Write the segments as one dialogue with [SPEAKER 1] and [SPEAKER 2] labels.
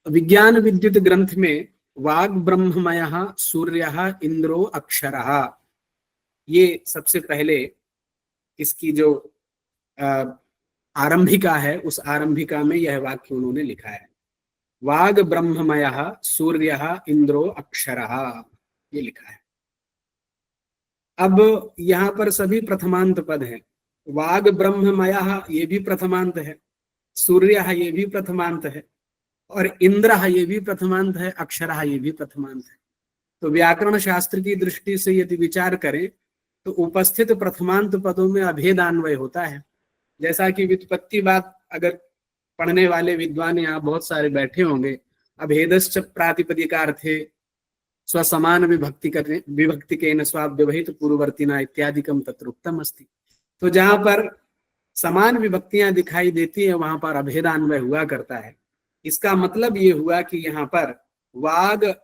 [SPEAKER 1] विज्ञान विद्युत ग्रंथ में वाग ब्रह्ममयः सूर्यः इंद्रो अक्षरः, ये सबसे पहले इसकी जो आरंभिका है, उस आरंभिका में यह वाक्य उन्होंने लिखा है, वाग ब्रह्ममयः सूर्यः इंद्रो अक्षरः, ये लिखा है। अब यहाँ पर सभी प्रथमांत पद हैं। वाग ब्रह्ममयः ये भी प्रथमांत है, सूर्यः ये भी प्रथमांत है, और इंद्रः ये भी प्रथमांत है, अक्षरः ये भी प्रथमांत है। तो व्याकरण शास्त्र की दृष्टि से यदि विचार करें तो उपस्थित प्रथमांत पदों में अभेदान्वय होता है। जैसा कि व्युत्पत्ति बात अगर पढ़ने वाले विद्वान यहाँ बहुत सारे बैठे होंगे, अभेदश्च प्रातिपदिकार्थे स्वसमान विभक्ति के न स्वाव्यवहित पूर्ववर्तिना इत्यादिकम तत्रोक्तम अस्ति। तो जहां पर समान विभक्तियां दिखाई देती है वहां पर अभेदान्वय हुआ करता है। इसका मतलब ये हुआ कि यहाँ पर वाग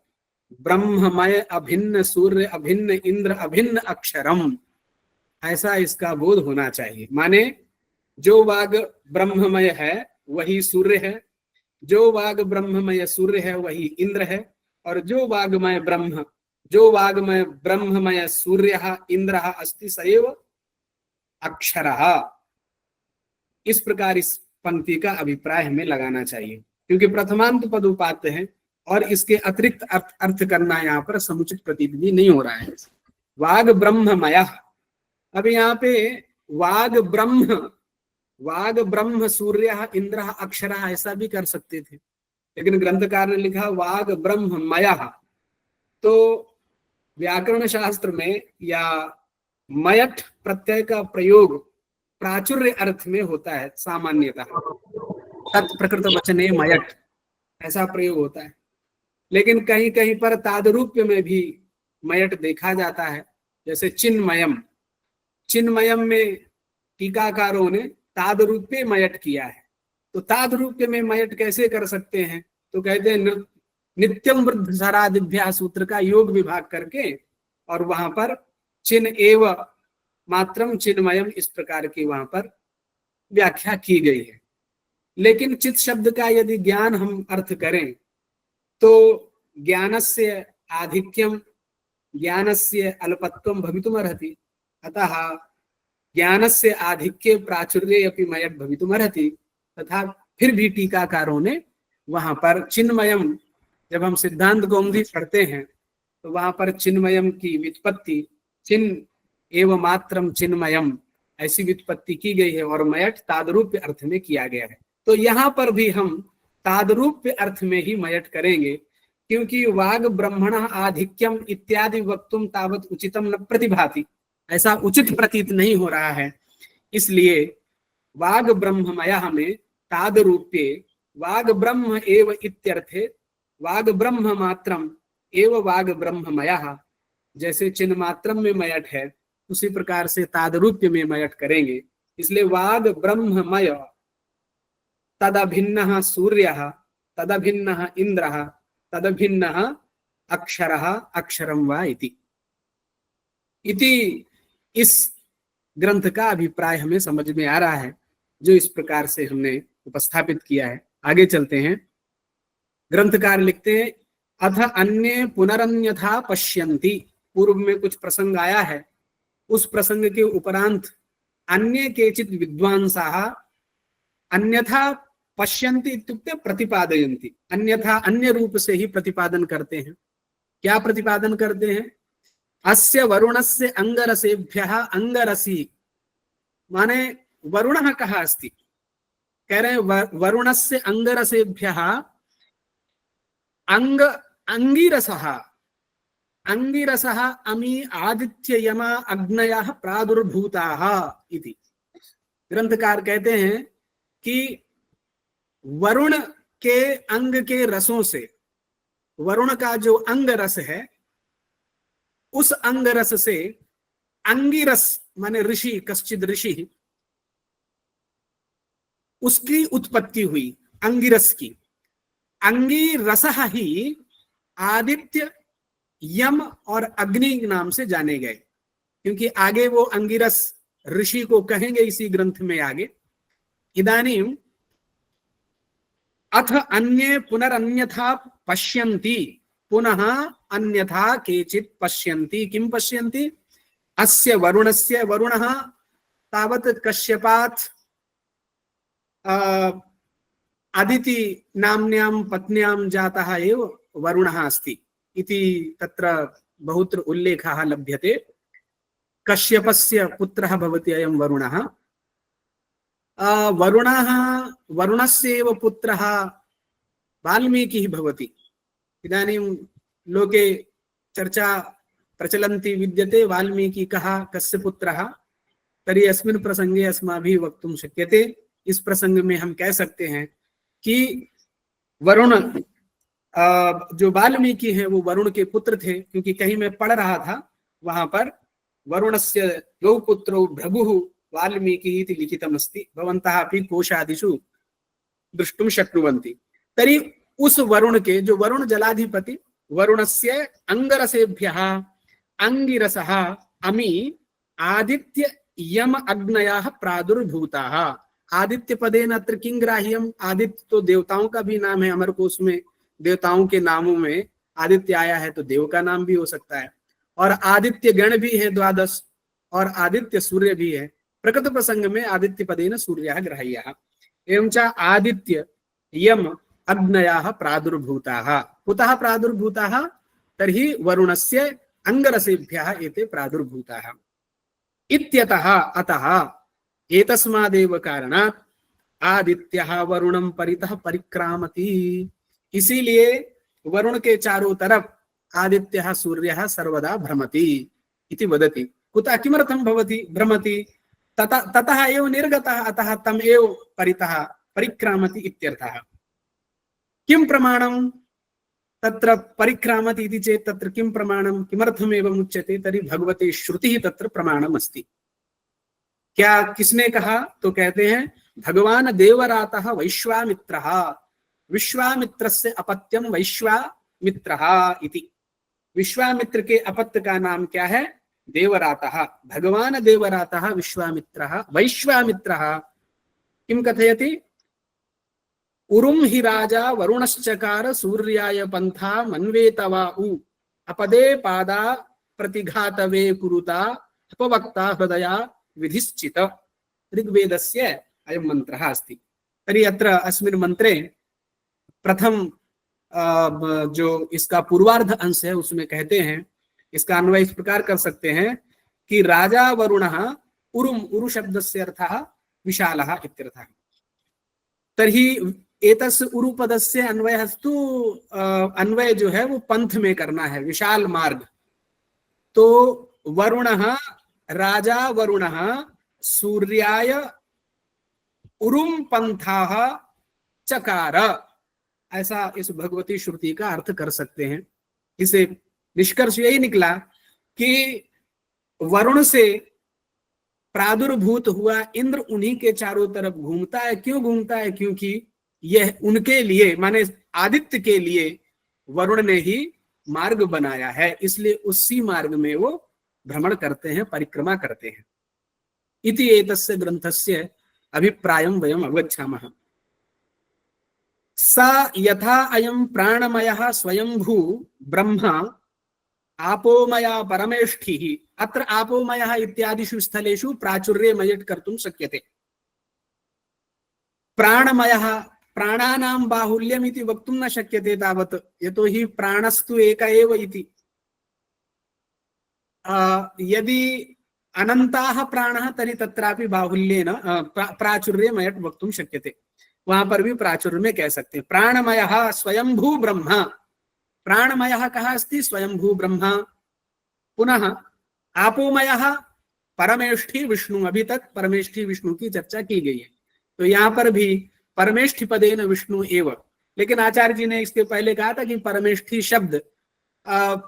[SPEAKER 1] ब्रह्ममय अभिन्न सूर्य अभिन्न इंद्र अभिन्न अक्षरम, ऐसा इसका बोध होना चाहिए। माने जो वाग ब्रह्ममय है वही सूर्य है, जो वाग ब्रह्ममय सूर्य है वही इंद्र है, और जो वागमय ब्रह्ममय सूर्य इंद्र अस्ति सएव अक्षरः। इस प्रकार इस पंक्ति का अभिप्राय हमें लगाना चाहिए, क्योंकि प्रथमांत पद उपात्त है और इसके अतिरिक्त अर्थ करना यहाँ पर समुचित प्रतीत भी नहीं हो रहा है। वाग ब्रह्ममय, अब यहाँ पे वाग ब्रह्म सूर्य इंद्र अक्षर ऐसा भी कर सकते थे, लेकिन ग्रंथकार ने लिखा वाग ब्रह्ममय। तो व्याकरण शास्त्र में या मयट प्रत्यय का प्रयोग प्राचुर्य अर्थ में होता है सामान्यतः, तत्प्रकृत वचने मयट ऐसा प्रयोग होता है, लेकिन कहीं कहीं पर तादरूप्य में भी मयट देखा जाता है। जैसे चिन्मयम में टीकाकारों ने तादरूप्य मयट किया है। तो तादरूप्य में मयट कैसे कर सकते हैं? तो कहते हैं नित्यम वृद्ध सरादिभ्या सूत्र का योग विभाग करके और वहां पर चिन्ह एव मात्रम चिन्मयम इस प्रकार की वहां पर व्याख्या की गई है। लेकिन चित शब्द का यदि ज्ञान हम अर्थ करें तो ज्ञानस्य आधिक्यम ज्ञानस्य अल्पत्वम भवितुमर्हति, अतः ज्ञानस्य आधिक्ये प्राचुर्ये अपि मयट भवितुमर्हति। तथा फिर भी टीकाकारों ने वहां पर चिन्मयम, जब हम सिद्धांत कौमुदी पढ़ते हैं तो वहां पर चिन्मयम की व्युत्पत्ति चिन्ह एवं मात्रम चिन्मयम ऐसी व्युत्पत्ति की गई है और मयट तादरूप्य अर्थ में किया गया है। तो यहाँ पर भी हम तादरूप्य अर्थ में ही मयट करेंगे, क्योंकि वाग ब्रह्मण आधिक्यम इत्यादि वक्तुम तावत उचितम न प्रतिभाति, ऐसा उचित प्रतीत नहीं हो रहा है। इसलिए वाग ब्रह्ममय में तादरूप्ये वाग ब्रह्म एव इत्यर्थे वाग ब्रह्म मात्रम एव वाग ब्रह्ममय, जैसे चिन्ह मात्रम में मयट है उसी प्रकार से तादरूप्य में मयट करेंगे। इसलिए वाग ब्रह्ममय तदभिन्नः सूर्यः तदभिन्नः इंद्रः तदभिन्नः अक्षरः अक्षरम वा इति। इस ग्रंथ का अभिप्राय हमें समझ में आ रहा है, जो इस प्रकार से हमने उपस्थापित किया है। आगे चलते हैं। ग्रंथकार लिखते हैं अथ अन्ये पुनरन्यथा पश्यन्ति। पूर्व में कुछ प्रसंग आया है, उस प्रसंग के उपरांत अन्य केचित् विद्वांसाः अन्यथा पश्यन्ति इत्युक्ते प्रतिपादयन्ति, अन्यथा अन्य रूप से ही प्रतिपादन करते हैं। क्या प्रतिपादन करते हैं? अस्य वरुणस्य अंगरसेभ्यः अंगरसी, माने वरुणः कः अस्ति? कह रहे हैं वरुणस्य अंगरसेभ्यः अंगिरसः अंगिरसः अमी आदित्य यमा अग्नयः प्रादुर्भूताः इति। ग्रंथकार कहते हैं कि वरुण के अंग के रसों से, वरुण का जो अंग रस है उस अंग रस से अंगिरस माने ऋषि, कश्चिद ऋषि, उसकी उत्पत्ति हुई अंगिरस की। अंगिरसः ही आदित्य यम और अग्नि नाम से जाने गए, क्योंकि आगे वो अंगिरस ऋषि को कहेंगे इसी ग्रंथ में आगे। इदानीम अथ अन्ये पुनरन्यथा पश्यन्ति, पुनः अन्यथा केचित् पश्यन्ति। किं पश्यन्ति? अस्य वरुणस्य, वरुणः तावत् कश्यपात् अदिति नाम्न्यां पत्न्यां जातः एव वरुणः अस्ति इति तत्र बहुत्र उल्लेखः लभ्यते। कश्यपस्य पुत्रः भवति अयं वरुणः। वरुणः, वरुणस्य एव पुत्रः वाल्मीकिः भवति। इदानीं लोके चर्चा प्रचलन्ती विद्यते, वाल्मीकि कः, कस्य पुत्रः। तर्हि अस्मिन् प्रसंगे अस्माभिः वक्तुं शक्यते। इस प्रसंग में हम कह सकते हैं कि वरुण, जो वाल्मीकि हैं वो वरुण के पुत्र थे, क्योंकि कहीं मैं पढ़ रहा था वहां पर वरुणस्य द्वौ पुत्रौ भृगुः वाल्मीकिः इति लिखितमस्ति, भवन्तः अपि कोशादिषु द्रष्टुं शक्नुवन्ति। तर्हि उस वरुण के, जो वरुण जलाधिपति, वरुणस्य अंगरसेभ्यः अंगिरसः अमी आदित्य यम अग्नयाः प्रादुर्भूताः। आदित्य पदेन अत्र किं ग्राह्यम्? आदित्य तो देवताओं का भी नाम है। अमरकोश में देवताओं के नामों में आदित्य आया है, तो देव का नाम भी हो सकता है। और आदित्य गण भी है 12, और आदित्य सूर्य भी है। प्रकृत प्रसंग में आदित्य पदेन सूर्यः ग्राह्यः। एवं च आदित्य यम अग्नयाः प्रादुर्भूताः। कुतः प्रादुर्भूताः? तर्हि वरुणस्य अंगरसेभ्यः एते प्रादुर्भूताः। इत्यतः, अतः, एतस्मादेव कारणात् आदित्यः वरुणं परितः परिक्रामति। इसीलिए वरुण के चारों तरफ आदित्यः सूर्यः सर्वदा भ्रमति इति वदति। कुतः, किमर्थं भवति भ्रमति? ततः एव निर्गतः, अतः तम् एव परितः परिक्रामति इत्यर्थः। किं प्रमाणं तत्र परिक्रामति इति चेत् तत्र किं प्रमाणं, किमर्थम् एवम् उच्यते? तर्हि भगवते श्रुतिः तत्र प्रमाणम् अस्ति। क्या, किसने कहा? तो कहते हैं भगवान देवरातः वैश्वामित्रः, विश्वामित्रस्य अपत्यम वैश्वामित्रः इति। विश्वामित्र के अपत्य का नाम क्या है? देवरातः। भगवान देवरातः विश्वामित्रः, वैश्वामित्रः किं कथयति? उरुम हि राजा वरुणश्चकार सूर्याय पंथा मन्वेतवा उ अपदे पादा प्रतिघातवे कुरुता अपवक्ता हृदया विधिश्चित। ऋग्वेदस्य अयं मंत्रः अस्ति। तर्हि अत्र अस्मिन् मंत्रे प्रथम जो इसका पूर्वार्ध अंश है उसमें कहते हैं, इसका अन्वय इस प्रकार कर सकते हैं कि राजा वरुणः उरुम, उरु शब्दस्य अर्थः विशालः इत्यर्थः। तर्हि एतस्य उरुपदस्य अन्वयस्तु, अन्वय जो है वो पंथ में करना है, विशाल मार्ग। तो वरुणः, राजा वरुणः सूर्याय उरुम पंथाः चकार, ऐसा इस भगवती श्रुति का अर्थ कर सकते हैं। इसे निष्कर्ष यही निकला कि वरुण से प्रादुर्भूत हुआ इंद्र उन्हीं के चारों तरफ घूमता है। क्यों घूमता है? क्योंकि यह उनके लिए, माने आदित्य के लिए वरुण ने ही मार्ग बनाया है, इसलिए उसी मार्ग में वो भ्रमण करते हैं, परिक्रमा करते हैं। इति एतस्य ग्रंथस्य अभिप्रायं वयम् अवगच्छामः। सा यथा अयं प्राणमयः स्वयंभू ब्रह्मा आपोमया परमेष्ठिः। अत्र आपोमयः इत्यादिषु स्थलेषु प्राचुर्ये मयट् कर्तुं शक्यते। प्राणमयः, प्राणानां बाहुल्यम् इति वक्तुं न शक्यते तावत्, यतोहि प्राणस्तु एक एव इति। यदि अनन्ताः प्राणः तर्हि तत्रापि बाहुल्येन प्राचुर्ये मयट् वक्तुं शक्यते। वहां पर भी प्राचुर्य में कह सकते हैं। प्राणमयः स्वयंभू ब्रह्मा, प्राणमयः कः अस्ति? स्वयंभू ब्रह्मा। पुनः आपोमयः परमेष्ठी विष्णु, अभी तक परमेष्ठी विष्णु की चर्चा की गई है, तो यहाँ पर भी परमेष्ठी पदेन विष्णु एव। लेकिन आचार्य जी ने इसके पहले कहा था कि परमेष्ठी शब्द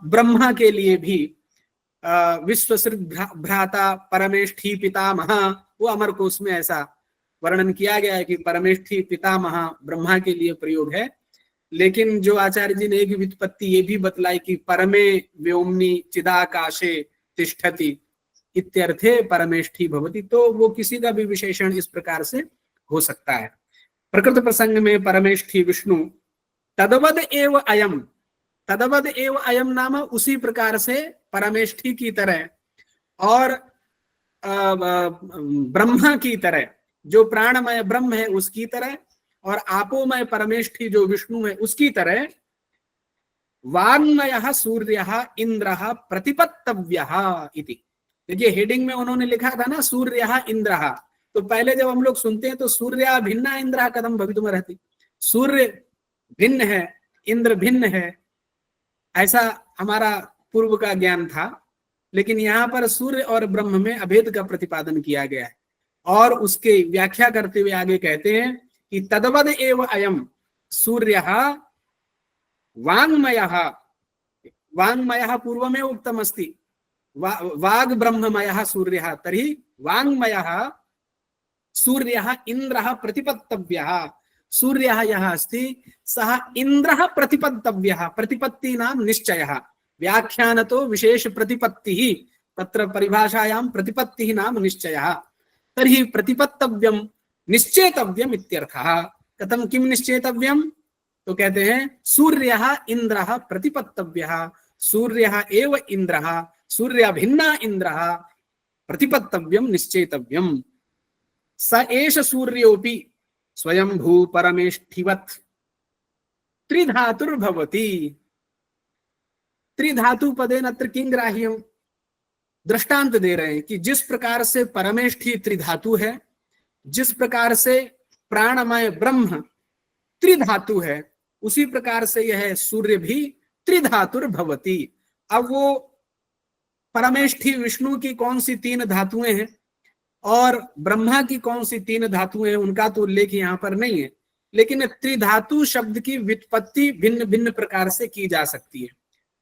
[SPEAKER 1] ब्रह्मा के लिए भी विश्वसृग भ्राता परमेष्ठी पितामह, वो अमरकोश में ऐसा वर्णन किया गया है कि परमेष्ठी पितामह ब्रह्मा के लिए प्रयोग है। लेकिन जो आचार्य जी ने एक व्युत्पत्ति ये भी बतलाई कि परमे व्योमनि चिदाकाशे तिष्ठति इत्यर्थे परमेष्ठी भवति, तो वो किसी का भी विशेषण इस प्रकार से हो सकता है। प्रकृत प्रसंग में परमेष्ठी विष्णु तदवद एव अयम, तदवद एव अयम नाम उसी प्रकार से परमेष्ठी की तरह और ब्रह्मा की तरह, जो प्राणमय ब्रह्म है उसकी तरह और आपोमय परमेष्ठी जो विष्णु है उसकी तरह वाङ्मयः सूर्यः इंद्रः प्रतिपत्तव्यः इति। देखिए हेडिंग में उन्होंने लिखा था ना सूर्यः इंद्रः, तो पहले जब हम लोग सुनते हैं तो सूर्य भिन्न इंद्रः कथम भवितुम अर्हति, सूर्य भिन्न है इंद्र भिन्न है, ऐसा हमारा पूर्व का ज्ञान था। लेकिन यहाँ पर सूर्य और ब्रह्म में अभेद का प्रतिपादन किया गया है और उसके व्याख्या करते हुए आगे कहते हैं कि तदवद एव अयम सूर्यः वाङ्मयः, वाङ्मयः पूर्वमेव उक्तम् अस्ति, वाग् ब्रह्ममयः सूर्यः, तर्हि वाङ्मयः सूर्यः इन्द्रः प्रतिपत्तव्यः, सूर्यः यः अस्ति सः इन्द्रः प्रतिपत्तव्यः, प्रतिपत्तीनां निश्चयः, व्याख्यानतो विशेष प्रतिपत्तिः, तत्र परिभाषायां प्रतिपत्तिः नाम निश्चयः, तर्हि प्रतिपत्तव्यं निश्चेतव्यम् इत्यर्थः। कथं किं निश्चेतव्यं, तो कहते हैं सूर्यः इंद्रः प्रतिपत्तव्यः, सूर्यः एव इंद्रः, सूर्य भिन्ना इंद्रः प्रतिपत्तव्यं निश्चेतव्यं। स एष सूर्योऽपि स्वयंभू परमेष्ठिवत् त्रिधातुर्भवति। त्रिधातु पदेन अत्र किं ग्राह्यं, दृष्टांत दे रहे हैं कि जिस प्रकार से परमेष्ठी त्रिधातु है, जिस प्रकार से प्राणमय ब्रह्म त्रिधातु है, उसी प्रकार से यह सूर्य भी त्रिधातुर्भवति। अब वो परमेष्ठी विष्णु की कौन सी तीन धातुएं हैं और ब्रह्मा की कौन सी तीन धातुएं हैं उनका तो उल्लेख यहाँ पर नहीं है, लेकिन त्रिधातु शब्द की व्युत्पत्ति भिन्न भिन्न प्रकार से की जा सकती है।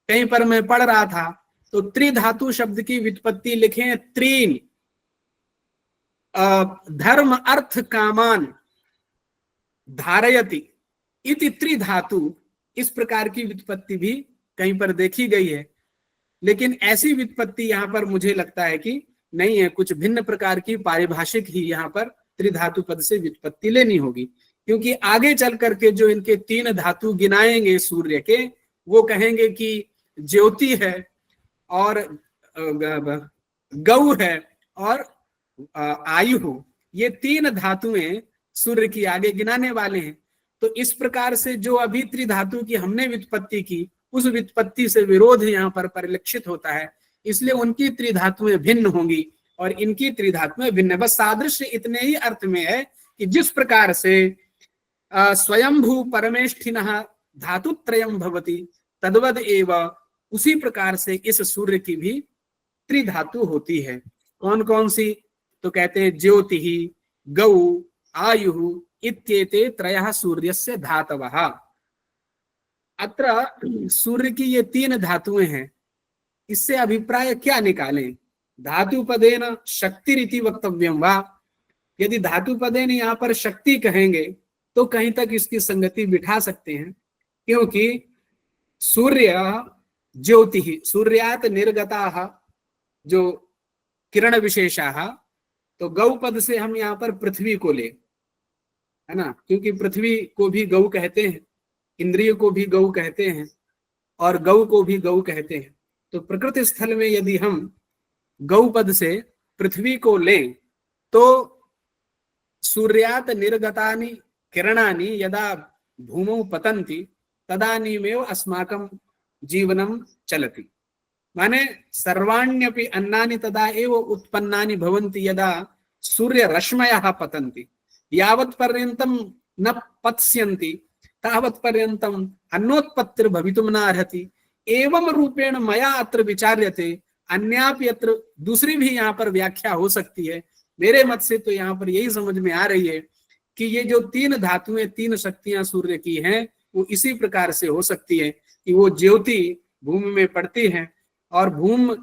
[SPEAKER 1] कहीं पर मैं पढ़ रहा था तो त्रिधातु शब्द की व्युत्पत्ति लिखे त्रीन धर्म अर्थ कामान धारयति इति त्रिधातु, इस प्रकार की व्युत्पत्ति भी कहीं पर देखी गई है। लेकिन ऐसी व्युत्पत्ति यहाँ पर मुझे लगता है कि नहीं है, कुछ भिन्न प्रकार की पारिभाषिक ही यहाँ पर त्रिधातु पद से व्युत्पत्ति लेनी होगी, क्योंकि आगे चल करके जो इनके तीन धातु गिनाएंगे सूर्य के, वो कहेंगे कि ज्योति है और गौ है और आयु, ये तीन धातुएं सूर्य की आगे गिनाने वाले हैं। तो इस प्रकार से जो अभी त्रिधातु की हमने व्युत्पत्ति की, उस व्युत्पत्ति से विरोध यहाँ पर परिलक्षित होता है, इसलिए उनकी त्रिधातुएं भिन्न होंगी और इनकी त्रिधातुएं भिन्न। बस सादृश्य इतने ही अर्थ में है कि जिस प्रकार से स्वयंभू परमेष्ठिनः धातुत्रयं भवति तद्वद एव, उसी प्रकार से इस सूर्य की भी त्रिधातु होती है। कौन कौन सी, तो कहते हैं ज्योति, गौ, आयु इत्येते त्रयः सूर्यस्य धातवः। अत्र सूर्य की ये तीन धातुएं हैं, इससे अभिप्राय क्या निकालें, धातु पदेन शक्तिरिति वक्तव्यं वा, यदि धातु पदेन यहाँ पर शक्ति कहेंगे तो कहीं तक इसकी संगति बिठा सकते हैं, क्योंकि सूर्य ज्योति, सूर्यात निर्गताः जो किरण विशेषाः, तो गौ पद से हम यहाँ पर पृथ्वी को ले, है ना, क्योंकि पृथ्वी को भी गौ कहते हैं, इंद्रिय को भी गौ कहते हैं और गौ को भी गौ कहते हैं। तो प्रकृति स्थल में यदि हम गौ पद से पृथ्वी को लें तो सूर्यात निर्गतानि किरणानि यदा भूमौ पतन्ति तदानीमेव अस्माकं जीवनं चलति, माने सर्वाण्यपि अन्नानि तदा एव उत्पन्नानि भवन्ति यदा सूर्यरश्मयः पतन्ति, यावत् पर्यन्तं न पत्स्यन्ति तावत् पर्यन्तम् अन्नोत्पत्तिर्भवितुं न अर्हति। एवं रूपेण मया अत्र विचार्यते, अन्यापि अत्र दूसरी भी यहाँ पर व्याख्या हो सकती है। मेरे मत से तो यहाँ पर यही समझ में आ रही है कि ये जो तीन धातुएं, तीन शक्तियां सूर्य की हैं, वो इसी प्रकार से हो सकती है कि वो ज्योति भूमि में पड़ती है और भूमि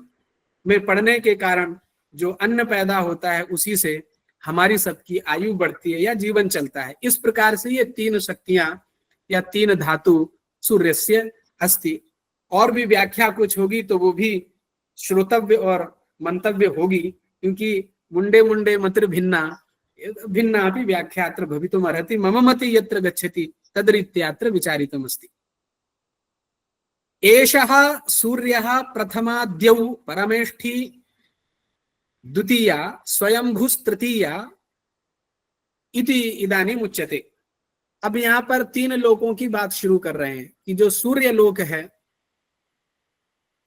[SPEAKER 1] में पड़ने के कारण जो अन्न पैदा होता है उसी से हमारी सबकी आयु बढ़ती है या जीवन चलता है। इस प्रकार से ये तीन शक्तियां या तीन धातु सूर्यस्य अस्ति। और भी व्याख्या कुछ होगी तो वो भी श्रोतव्य और मंतव्य होगी, क्योंकि मुंडे मुंडे मतिर भिन्ना भिन्नापि व्याख्यात्र भवितुम् अर्हति, मम मति यत्र गच्छति तद्रीत्यात्र विचारितमस्ति। एषः सूर्यः प्रथमा द्यौ परमेष्ठी द्वितीया स्वयंभूस्तृतीया इति इदानीम उच्यते। अब यहाँ पर तीन लोकों की बात शुरू कर रहे हैं कि जो सूर्य लोक है,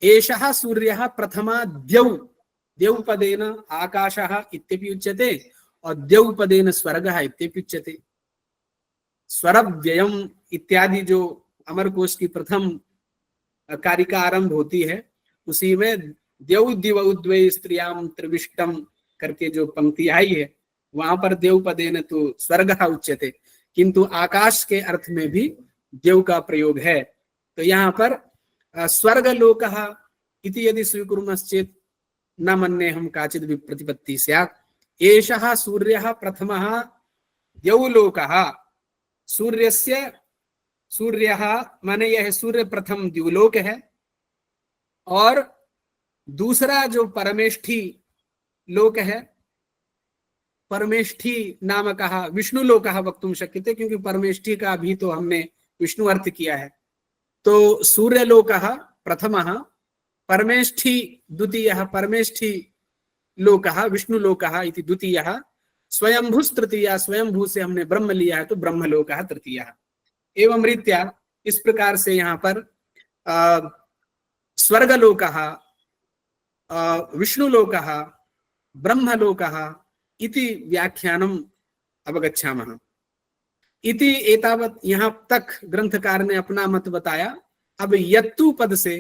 [SPEAKER 1] एषः सूर्यः प्रथमा द्यौ, द्यौपदेन आकाशः इत्यपि उच्यते और द्यौपदेन स्वर्गः इत्यपि उच्यते। स्वरव्ययम् इत्यादि जो अमरकोश की प्रथम कारिका आरंभ होती है, उसी में द्यौ दिवौ द्वे स्त्रियां त्रिविष्टम करके जो पंक्ति आई है, वहां पर द्यौपदेन तो स्वर्गः उच्यते, किंतु आकाश के अर्थ में भी द्यौ का प्रयोग है। तो यहाँ पर स्वर्गलोकः इति यदि स्वीकुर्मश्चेत् न मन्येऽहं काचिद् विप्रतिपत्तिः स्यात्। एषः सूर्यः प्रथमः द्यौलोकः, सूर्यस्य, सूर्यः माने यह सूर्य प्रथम द्युलोक है, और दूसरा जो परमेष्ठी लोक है, परमेष्ठी नामकः विष्णुलोकः वक्तुं शक्यते, क्योंकि परमेष्ठी का भी तो हमने विष्णु अर्थ किया है। तो सूर्यलोकः प्रथमः, परमेष्ठी द्वितीयः, परमेष्ठी लोकः विष्णुलोकः इति द्वितीयः, स्वयंभूस्तृतीया, स्वयंभू से हमने ब्रह्म लिया है तो ब्रह्मलोकः तृतीयः। एवं रीत्या इस प्रकार से यहाँ पर स्वर्गलोकः, विष्णुलोकः, ब्रह्मलोकः इति व्याख्यानम् अवगच्छामः। इति एतावत् यहाँ तक ग्रंथकार ने अपना मत बताया। अब यत्तु पद से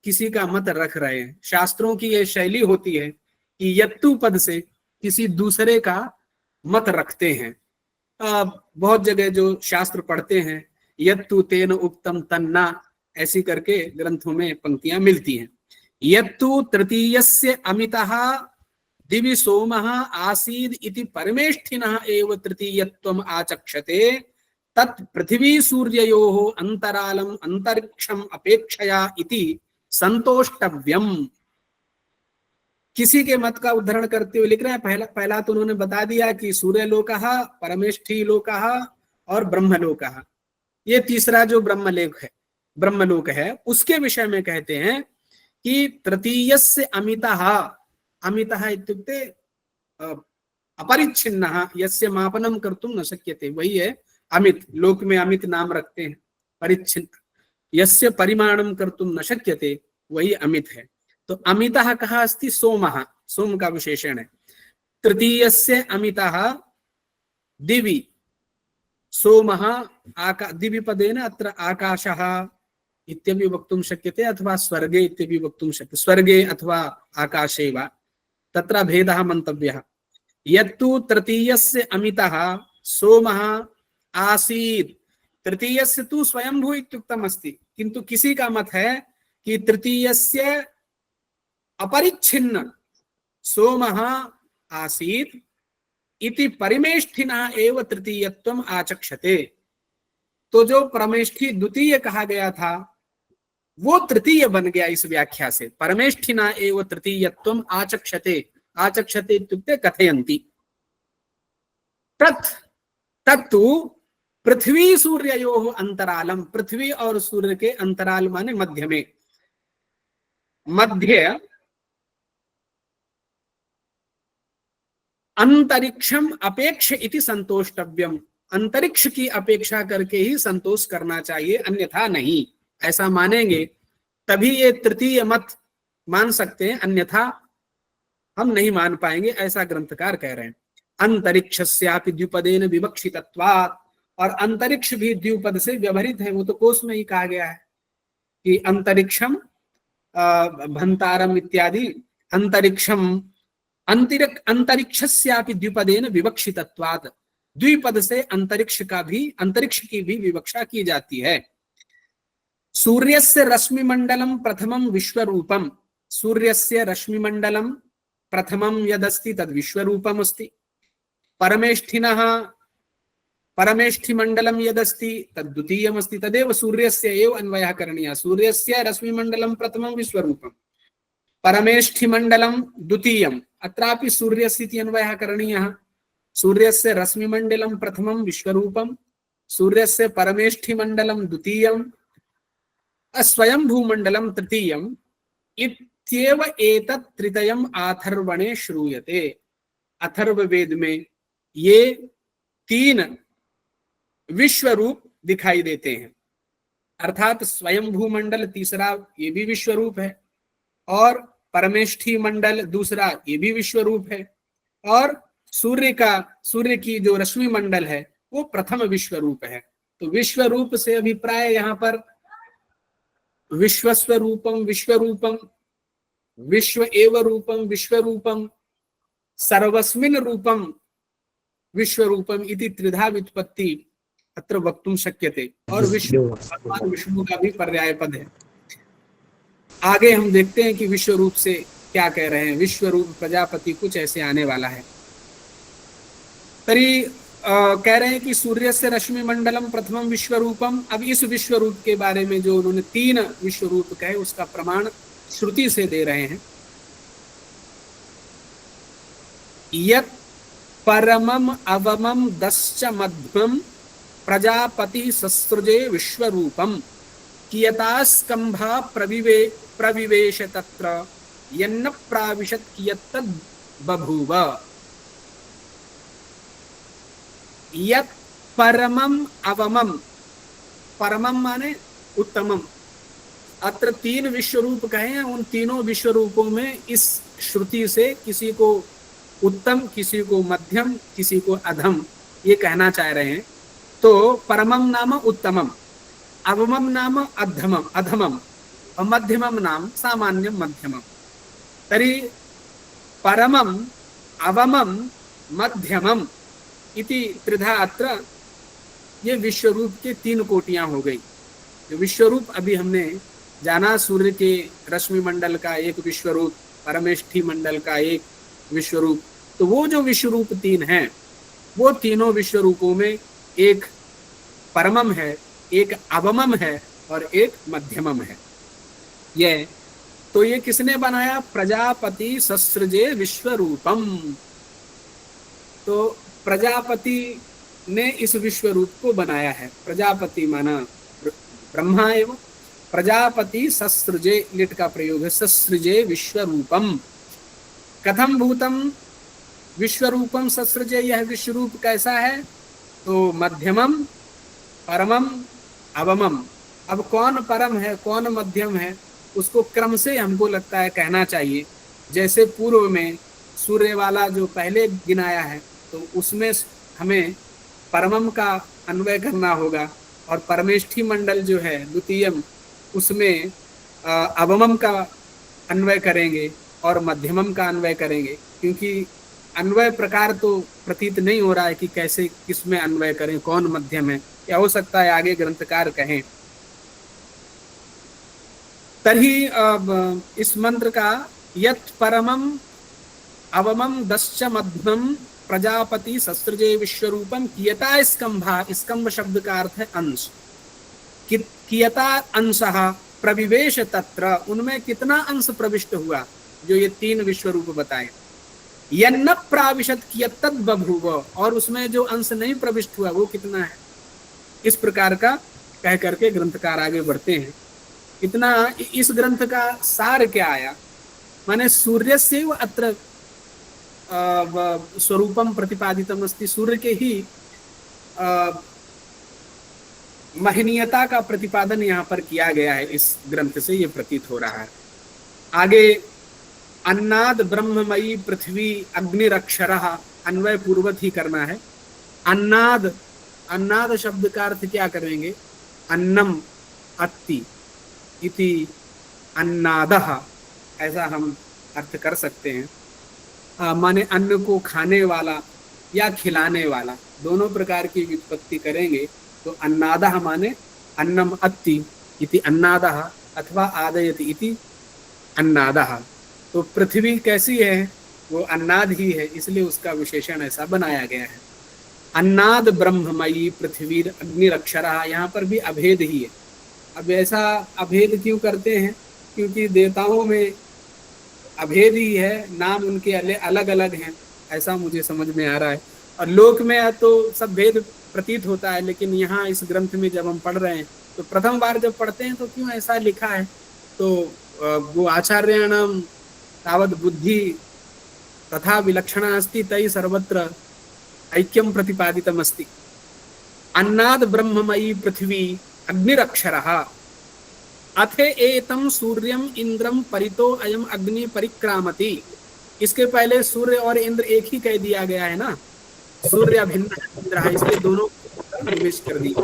[SPEAKER 1] किसी का मत रख रहे हैं। शास्त्रों की यह शैली होती है कि यत्तु पद से किसी दूसरे का मत रखते हैं। बहुत जगह जो शास्त्र पढ़ते हैं, यत्तु तेन उक्तम तन्ना, ऐसी करके ग्रंथों में पंक्तियां मिलती हैं। यत्तु तृतीयस्य अमितः दिवि सोमः आसीद इति परमेष्ठिनः एव तृतीयत्वम् आचक्षते तत् पृथ्वी सूर्ययोः अंतरालम अंतरिक्षम अपेक्षया इति संतोष्टव्यम। किसी के मत का उद्धरण करते हुए लिख रहे हैं, पहला तो उन्होंने बता दिया कि सूर्यलोकः, परमेष्ठी लोकः और ब्रह्मलोकः। ये तीसरा जो ब्रह्मलोक है उसके विषय में कहते हैं कि तृतीयस्य अमितः, अमितः इत्युक्ते अपरिच्छिन्नः, यस्य मापनम कर्तुं न शक्यते, वही है अमित। लोक में अमित नाम रखते हैं, परिच्छिन्न, यस्य परिमाणम कर्तुं न शक्यते, वही अमित है। तो अमितः कहा अस्ति सोमः, सोम का विशेषण है। तृतीयस्य अमितः दिवि सोमः दिवि पदेन अत्र आकाशः इत्यपि वक्तुं शक्यते अथवा स्वर्गे इत्यपि वक्तुं शक्यते, स्वर्गे अथवा आकाशे वा, तत्र भेदः मन्तव्यः। यत्तु तृतीयस्य अमितः सोमः आसीत्, तृतीयस्य तु स्वयंभू इत्युक्तम् अस्ति, किंतु किसी का मत है कि तृतीयस्य अपरिच्छिन्न सोमः आसीत् इति परमेष्ठिनः एव तृतीयत्वम् आचक्षते। तो जो परमेष्ठी द्वितीय कहा गया था वो तृतीय बन गया इस व्याख्या से। परमेष्ठिना एव तृतीयत्वम् आचक्षते, आचक्षते इत्युक्ते कथयन्ति। तत्तु पृथ्वी सूर्ययोः अंतरालम, पृथ्वी और सूर्य के अंतराल माने मध्य में, मध्य अंतरिक्षम अपेक्ष इति संतोष्टव्यम, अंतरिक्ष की अपेक्षा करके ही संतोष करना चाहिए, अन्यथा नहीं। ऐसा मानेंगे तभी ये तृतीय मत मान सकते हैं, अन्यथा हम नहीं मान पाएंगे, ऐसा ग्रंथकार कह रहे हैं। अंतरिक्षस्यापि द्विपदेन विवक्षितत्वात्, और अंतरिक्ष भी द्विपद से व्यवहृत है, वो तो कोश में ही कहा गया है कि अंतरिक्षम भंतारम इत्यादि, अंतरिक्षम अंतरिक्षस्यापि द्विपदेन विवक्षितत्वात्, द्विपद से अंतरिक्ष की भी विवक्षा की जाती है। सूर्यस्य रश्मिमंडलम प्रथमं विश्वरूपम, सूर्यस्य रश्मिमंडलम प्रथमं यदस्ति तद् विश्वरूपम अस्ति। परमेष्ठिनः परमेष्ठिमंडलम यदस्ति तद् द्वितीयम् अस्ति, तदेव सूर्यस्य एव अन्वयः करणीयः। सूर्यस्य रश्मिमंडलम प्रथमं विश्वरूपम, परमेष्ठिमंडलम द्वितीयम्, अत्रापि सूर्यस्य इति अन्वयः करणीयः। सूर्यस्य रश्मिमण्डलं प्रथमं विश्वरूपं, सूर्यस्य परमेष्ठिमण्डलं द्वितीयं, स्वयंभूमण्डलं तृतीयम् इत्येव एतत् त्रितयम् अथर्वणे श्रूयते। अथर्ववेद में ये तीन विश्व रूप दिखाई देते हैं, अर्थात स्वयंभू मंडल तीसरा ये भी विश्व रूप है, और परमेष्ठी मंडल दूसरा ये भी विश्व रूप है, और सूर्य की जो रश्मि मंडल है वो प्रथम विश्व रूप है। तो विश्व रूप से अभिप्राय यहाँ पर विश्वस्वरूपम विश्वरूपम, विश्व एव रूपम विश्वरूपम, सर्वस्मिन् रूपम विश्वरूपम इति त्रिधा व्युत्पत्ति अत्र वक्तुम शक्यते। और विश्व भगवान विष्णु का भी पर्याय पद है। आगे हम देखते हैं कि विश्व रूप से क्या कह रहे हैं। विश्व रूप प्रजापति कुछ ऐसे आने वाला है। तरी कह रहे हैं कि सूर्य से रश्मि मंडलम प्रथमम विश्व रूपम। अब इस विश्व रूप के बारे में जो उन्होंने तीन विश्व रूप कहे उसका प्रमाण श्रुति से दे रहे हैं। यत् परमम अवमम दश्च मध्यम प्रजापति ससृजे विश्वरूपम कियतास्कंभा प्रविवेश तत्र यन्न प्राविशत कियत्तद् बभूव। यत् परमम अवमम, परमम माने उत्तमम। अत्र तीन विश्व रूप कहे हैं, उन तीनों विश्व रूपों में इस श्रुति से किसी को उत्तम, किसी को मध्यम, किसी को अधम ये कहना चाह रहे हैं। तो परमम नाम उत्तमम, अवमम नाम अधमम अधमम, और मध्यमम नाम सामान्यम मध्यमम। तरी परमम अवमम मध्यमम इति त्रिधा अत्र, ये विश्वरूप के तीन कोटियां हो गई। जो विश्वरूप अभी हमने जाना, सूर्य के रश्मि मंडल का एक विश्वरूप, परमेष्ठी मंडल का एक विश्वरूप, तो वो जो विश्वरूप तीन हैं वो तीनों विश्वरूपों में एक परमम है, एक अवमम है और एक मध्यमम है। ये किसने बनाया? प्रजापति ससृजे विश्वरूपम। तो प्रजापति ने इस विश्व रूप को बनाया है। प्रजापति माना ब्रह्मा एवं प्रजापति ससृजे, लिट का प्रयोग है, ससृजे विश्वरूपम। कथम भूतम विश्वरूपम ससृजे, यह विश्वरूप कैसा है? तो मध्यमम परमम अवमम। अब कौन परम है कौन मध्यम है उसको क्रम से हमको लगता है कहना चाहिए। जैसे पूर्व में सूर्य वाला जो पहले गिनाया है तो उसमें हमें परमम का अन्वय करना होगा, और परमेष्ठी मंडल जो है द्वितीयम उसमें अवमम का अन्वय करेंगे और मध्यमम का अन्वय करेंगे, क्योंकि अन्वय प्रकार तो प्रतीत नहीं हो रहा है कि कैसे किसमें अन्वय करें, कौन मध्यम है। या हो सकता है आगे ग्रंथकार कहें। तभी इस मंत्र का यत् परमम अवमम दश्च मध्यमम प्रजापति ससृजे विश्वरूपम कियता स्कंभा, स्कंभ शब्द का अर्थ है अंश। कियता अंशः प्रविवेश तत्र, उनमें कितना अंश प्रविष्ट हुआ, जो ये तीन विश्वरूप बताए। यन्न प्राविशत कियत्तद् बभूव, और उसमें जो अंश नहीं प्रविष्ट हुआ वो कितना है। इस प्रकार का कह करके ग्रंथकार आगे बढ़ते हैं। इतना इस ग्रंथ का सार क्या आया, माने सूर्य से अत्र स्वरूपम प्रतिपादितम अस्ति, सूर्य के ही महनीयता का प्रतिपादन यहाँ पर किया गया है। इस ग्रंथ से ये प्रतीत हो रहा है। आगे अन्नाद ब्रह्ममयी पृथ्वी अग्निरक्षरः, अन्वय पूर्वत ही करना है। अन्नाद, अन्नाद शब्द का अर्थ क्या करेंगे? अन्नम अत्ति इति अन्नादः, ऐसा हम अर्थ कर सकते हैं। माने अन्न को खाने वाला या खिलाने वाला, दोनों प्रकार की व्युत्पत्ति करेंगे तो अन्नादः माने अन्नम अत्ति इति अन्नादः अथवा आदयति इति अन्नादः। तो पृथ्वी कैसी है? वो अन्नाद ही है, इसलिए उसका विशेषण ऐसा बनाया गया है। अन्नाद ब्रह्ममयी पृथ्वी अग्निरक्षरः, यहाँ पर भी अभेद ही है। अब ऐसा अभेद क्यों करते हैं? क्योंकि देवताओं में अभेद ही है, नाम उनके अलग अलग हैं, ऐसा मुझे समझ में आ रहा है। और लोक में तो सब भेद प्रतीत होता है, लेकिन यहाँ इस ग्रंथ में जब हम पढ़ रहे हैं तो प्रथम बार जब पढ़ते हैं तो क्यों ऐसा लिखा है, तो वो आचार्याणाम तावत् बुद्धि तथा विलक्षणा अस्ति तै सर्वत्र ऐक्यं प्रतिपादितम् अस्ति। अन्नाद ब्रह्ममयी पृथ्वी अग्निरक्षरः अथे एतम सूर्यम इंद्रम परितो अयम अग्नि परिक्रामति। इसके पहले सूर्य और इंद्र एक ही कह दिया गया है ना, सूर्य अभिन्न इंद्र है, इसलिए दोनों प्रवेश कर दी।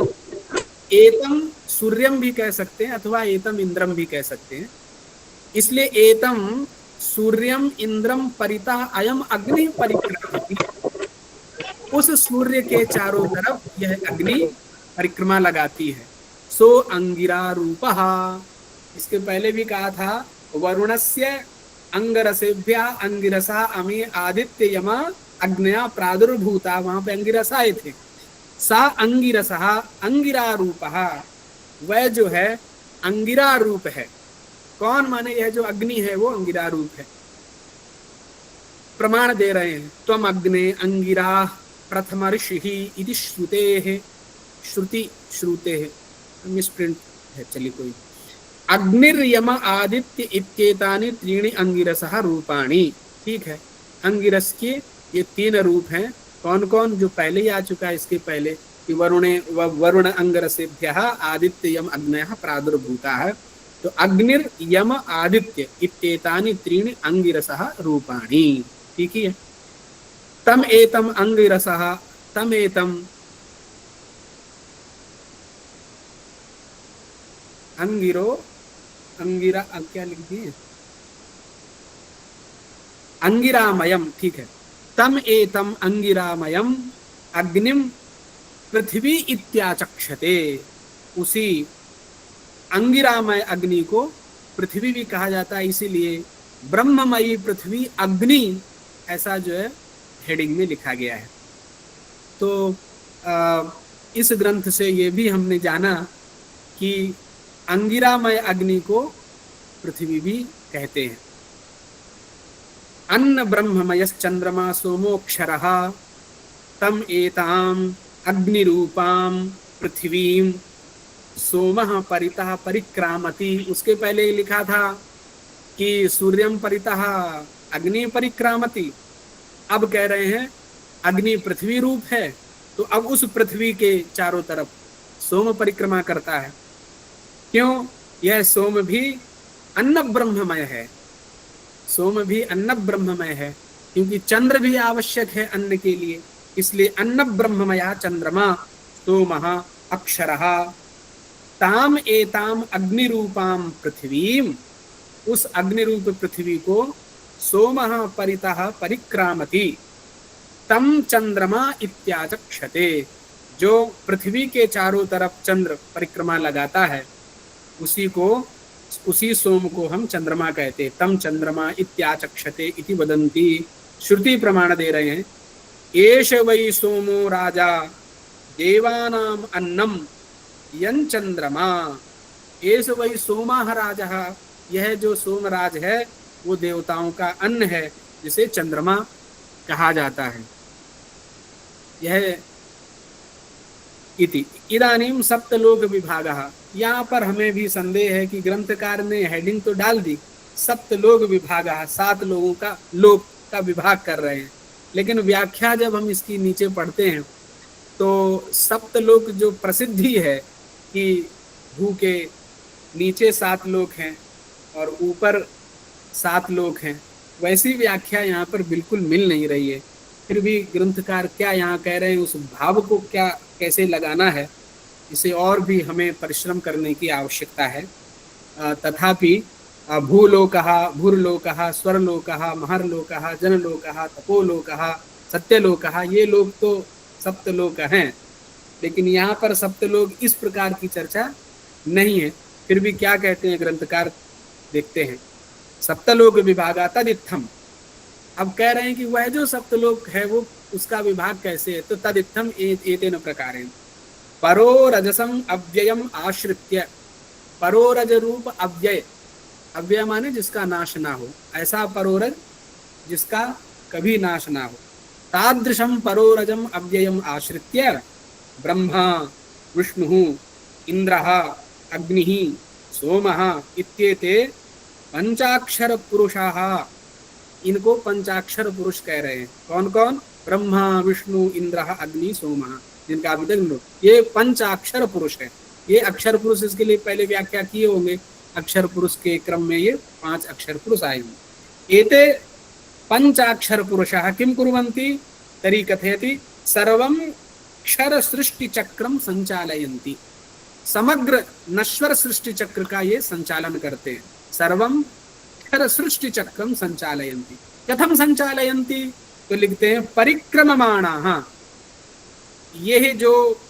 [SPEAKER 1] एतम सूर्यम भी कह सकते हैं अथवा एतम इंद्रम भी कह सकते हैं, इसलिए एतम सूर्यम इंद्रम परिता अयम अग्नि परिक्रामति। उस सूर्य के चारों तरफ यह अग्नि परिक्रमा लगाती है। सो अंगिरा रूपः, इसके पहले भी कहा था वरुणस्य अंगरसेभ्या अंगिरसा अमी आदित्य यमा अग्नया प्रादुर्भूता, वहां पे अंगिरसा आए थे। सा अंगिरसः अंगिरा रूपः, वह जो है अंगिरा रूप है। कौन, माने यह जो अग्नि है वो अंगिरा रूप है। प्रमाण दे रहे हैं, त्वम अग्ने अंगिरा प्रथम ऋषि इति श्रुतेः, श्रुति श्रुतेः मिसप्रिंट है, चलिए कोई। अग्निर्यम आदित्य इत्येतानि त्रीणि अंगिरसः रूपाणि, ठीक है। अंगिरस के ये तीन रूप हैं। कौन कौन, जो पहले ही आ चुका है इसके पहले कि वरुण अंगरसेभ्यः आदित्य यम अग्नयः प्रादुर्भूताः, तो अग्निर यम आदित्य इत्येतानि त्रीणि अंगिरसः रूपाणि, ठीक है। तम एतम अंगिरसः तम एतम अंगिरो अंगिरा, क्या लिख दिए, अंगिरामयम, ठीक है। तम एतम अंगिरामयम अग्निम पृथ्वी इत्याचक्षते, उसी अंगिरामय अग्नि को पृथ्वी भी कहा जाता है, इसीलिए ब्रह्ममयी पृथ्वी अग्नि ऐसा जो है हेडिंग में लिखा गया है। तो इस ग्रंथ से ये भी हमने जाना कि अंगिरामय अग्नि को पृथ्वी भी कहते हैं। अन्न ब्रह्ममयश्चंद्रमा सोमोक्षरः तम एताम अग्निरूपाम पृथ्वीम सोमः परितः परिक्रामति। उसके पहले लिखा था कि सूर्यम परितः अग्नि परिक्रामति, अब कह रहे हैं अग्नि पृथ्वी रूप है, तो अब उस पृथ्वी के चारों तरफ सोम परिक्रमा करता है। क्यों, यह सोम भी अन्न ब्रह्ममय है, सोम भी अन्न ब्रह्ममय है, क्योंकि चंद्र भी आवश्यक है अन्न के लिए, इसलिए अन्न ब्रह्ममया चंद्रमा सोमः अक्षरः ताम एताम अग्निरूपाम पृथ्वीम, उस अग्निरूप पृथ्वी को सोमः परितः परिक्रामति तम चंद्रमा इत्याचक्षते, जो पृथ्वी के चारों तरफ चंद्र परिक्रमा लगाता है उसी सोम को हम चंद्रमा कहते, तम चंद्रमा इत्याचक्षते इति वदन्ति। श्रुति प्रमाण दे रहे हैं, एष वै सोमो राजा देवानाम अन्नम यं चंद्रमा, एष वै सोमः राजः, यह जो सोमराज है वो देवताओं का अन्न है, जिसे चंद्रमा कहा जाता है। यह इति इदानीम सप्तलोक विभागः, यहाँ पर हमें भी संदेह है कि ग्रंथकार ने हेडिंग तो डाल दी सप्तलोक विभागः, 7 लोगों का लोक का विभाग कर रहे हैं, लेकिन व्याख्या जब हम इसकी नीचे पढ़ते हैं तो सप्तलोक जो प्रसिद्धि है कि भू के नीचे 7 लोक हैं और ऊपर 7 लोक हैं, वैसी व्याख्या यहाँ पर बिल्कुल मिल नहीं रही है। फिर भी ग्रंथकार क्या यहाँ कह रहे हैं, उस भाव को क्या कैसे लगाना है, इसे और भी हमें परिश्रम करने की आवश्यकता है। तथापि भूलोकः भूर्लोकः स्वरलोकः महर्लोकः जनलोकः तपोलोकः सत्यलोकः, ये लोक तो सप्तलोक हैं, लेकिन यहाँ पर सप्तलोक इस प्रकार की चर्चा नहीं है। फिर भी क्या कहते हैं ग्रंथकार, देखते हैं। सप्तलोक विभागा तदित्थम, अब कह रहे हैं कि वह जो सप्तलोक है वो उसका विभाग कैसे है, तो तदित्थम एतेन प्रकारेण परो रजसम अव्ययम आश्रित्य, परोरज रूप अव्यय, अव्यय माने जिसका नाश ना हो, ऐसा परोरज जिसका कभी नाश ना हो, तादृशं परोरजम् अव्ययम् आश्रित्य ब्रह्मा विष्णुः इंद्रः अग्निः सोमः इत्येते पंचाक्षर पुरुषाः, इनको पंचाक्षर पुरुष कह रहे हैं। कौन कौन? ब्रह्मा विष्णु इंद्रः अग्नि सोमः, जिनका अभी तक ये पंचाक्षर पुरुष है। ये अक्षर पुरुष, इसके लिए पहले व्याख्या किए होंगे। अक्षर पुरुष के क्रम में ये 5 अक्षर पुरुष आए होंगे। एते पंचाक्षर पुरुषाः किं कुर्वन्ति तर्हि कथयति सर्वं क्षर सृष्टि चक्रम संचालयन्ति। समग्र नश्वर सृष्टि चक्र का ये संचालन करते हैं। सर्वम क्षर सृष्टि चक्रम संचालयन्ति। कथम संचालयन्ति? तो लिखते हैं परिक्रममाणाः। ये जो